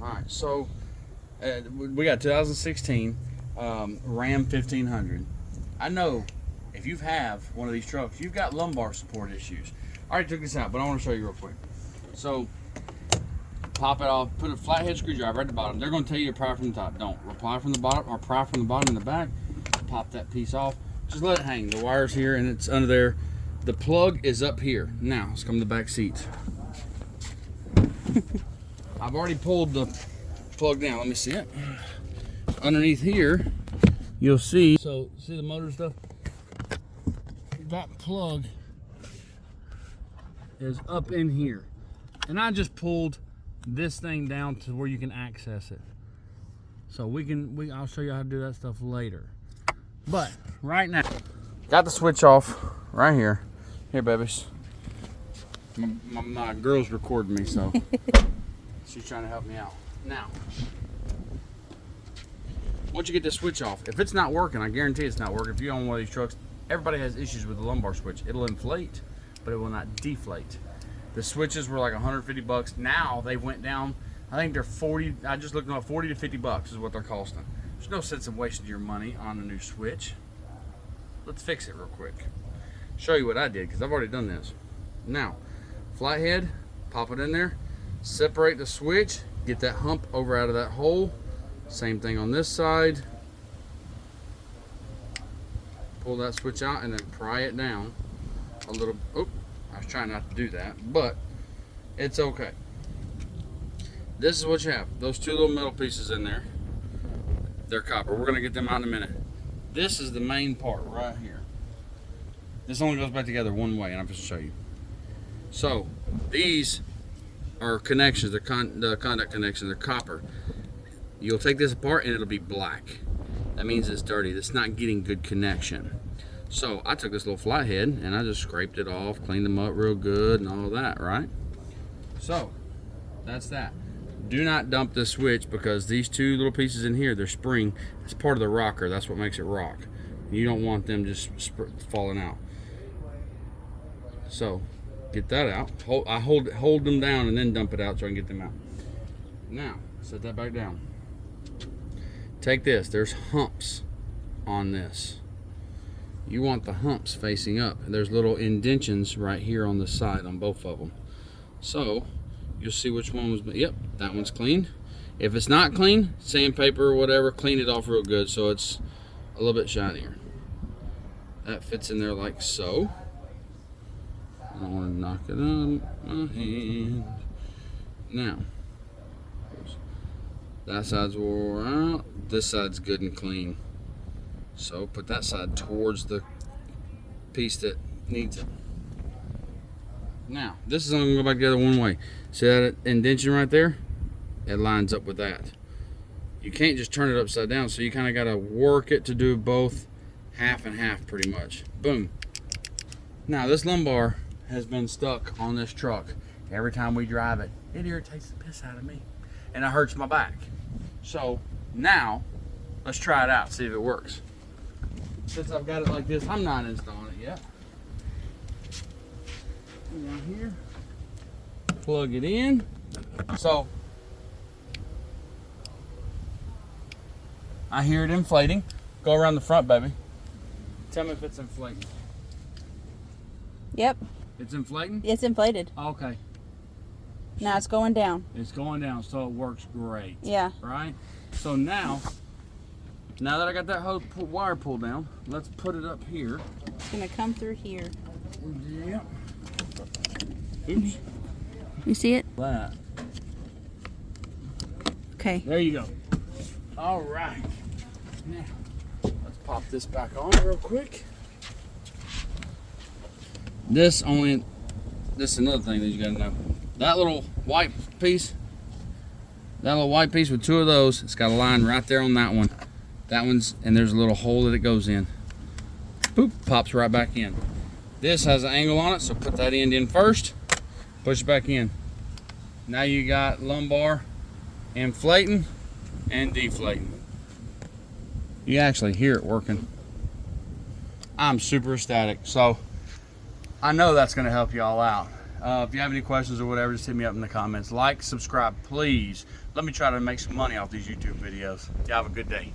All right, so we got 2016 Ram 1500. I know if you have one of these trucks, you've got lumbar support issues. I already took this out, but I want to show you real quick. So pop it off, put a flathead screwdriver at the bottom. They're going to tell you to pry from the top. Don't pry from the bottom or pry from the bottom in the back. Pop that piece off. Just let it hang. The wire's here and it's under there. The plug is up here. Now let's come to the back seat. I've already pulled the plug down. Let me see it. Underneath here, you'll see. So see the motor stuff. That plug is up in here, and I just pulled this thing down to where you can access it. So I'll show you how to do that stuff later. But right now, got the switch off right here. Here, babies. My girl's recording me, so she's trying to help me out. Now, once you get this switch off, if it's not working, I guarantee it's not working. If you own one of these trucks, everybody has issues with the lumbar switch. It'll inflate, but it will not deflate. The switches were like 150 bucks. Now they went down. I think they're 40. I just looked them up. 40 to 50 bucks is what they're costing. There's no sense in wasting your money on a new switch. Let's fix it real quick. Show you what I did, because I've already done this. Now, flathead, pop it in there, separate the switch, get that hump over out of that hole. Same thing on this side. Pull that switch out and then pry it down a little. Oh, I was trying not to do that, but it's okay. This is what you have. Those two little metal pieces in there. They're copper. We're gonna get them out in a minute. This is the main part right here. This only goes back together one way, and I'm going to show you. So these are connections. The conduct connections. They're copper. You'll take this apart and it'll be black. That means it's dirty. It's not getting good connection. So I took this little flathead and I just scraped it off, cleaned them up real good and all that, right? So that's that. Do not dump this switch, because these two little pieces in here, they're spring. It's part of the rocker. That's what makes it rock. You don't want them just falling out. So get that out. I hold them down and then dump it out so I can get them out. Now set that back down. Take this. There's humps on this. You want the humps facing up. There's little indentions right here on the side on both of them. So you'll see which one was. Yep, that one's clean. If it's not clean, sandpaper or whatever, clean it off real good so it's a little bit shinier. That fits in there like so. I don't want to knock it on my hand. Now, that side's wore out. This side's good and clean. So put that side towards the piece that needs it. Now, this is only going to go back together one way. See that indentation right there? It lines up with that. You can't just turn it upside down, so you kind of got to work it to do both half and half pretty much. Boom. Now, this lumbar has been stuck on this truck. Every time we drive it, it irritates the piss out of me. And it hurts my back. So, now, let's try it out, see if it works. Since I've got it like this, I'm not installing it yet. Down here, plug it in. So I hear it inflating. Go around the front, baby. Tell me if it's inflating. Yep. It's inflating? It's inflated. Okay. Now it's going down. It's going down, so it works great. Yeah. Right? So now that I got that whole wire pulled down, let's put it up here. It's going to come through here. Yep. Oops. You see it? That. Okay. There you go. All right. Now, let's pop this back on real quick. This is another thing that you gotta know. That little white piece with two of those, it's got a line right there on that one. That one's, and there's a little hole that it goes in. Boop, pops right back in. This has an angle on it, so put that end in first, push it back in. Now you got lumbar inflating and deflating. You actually hear it working. I'm super ecstatic. So I know that's gonna help y'all out. If you have any questions or whatever, just hit me up in the comments. Like, subscribe, please. Let me try to make some money off these YouTube videos. Y'all have a good day.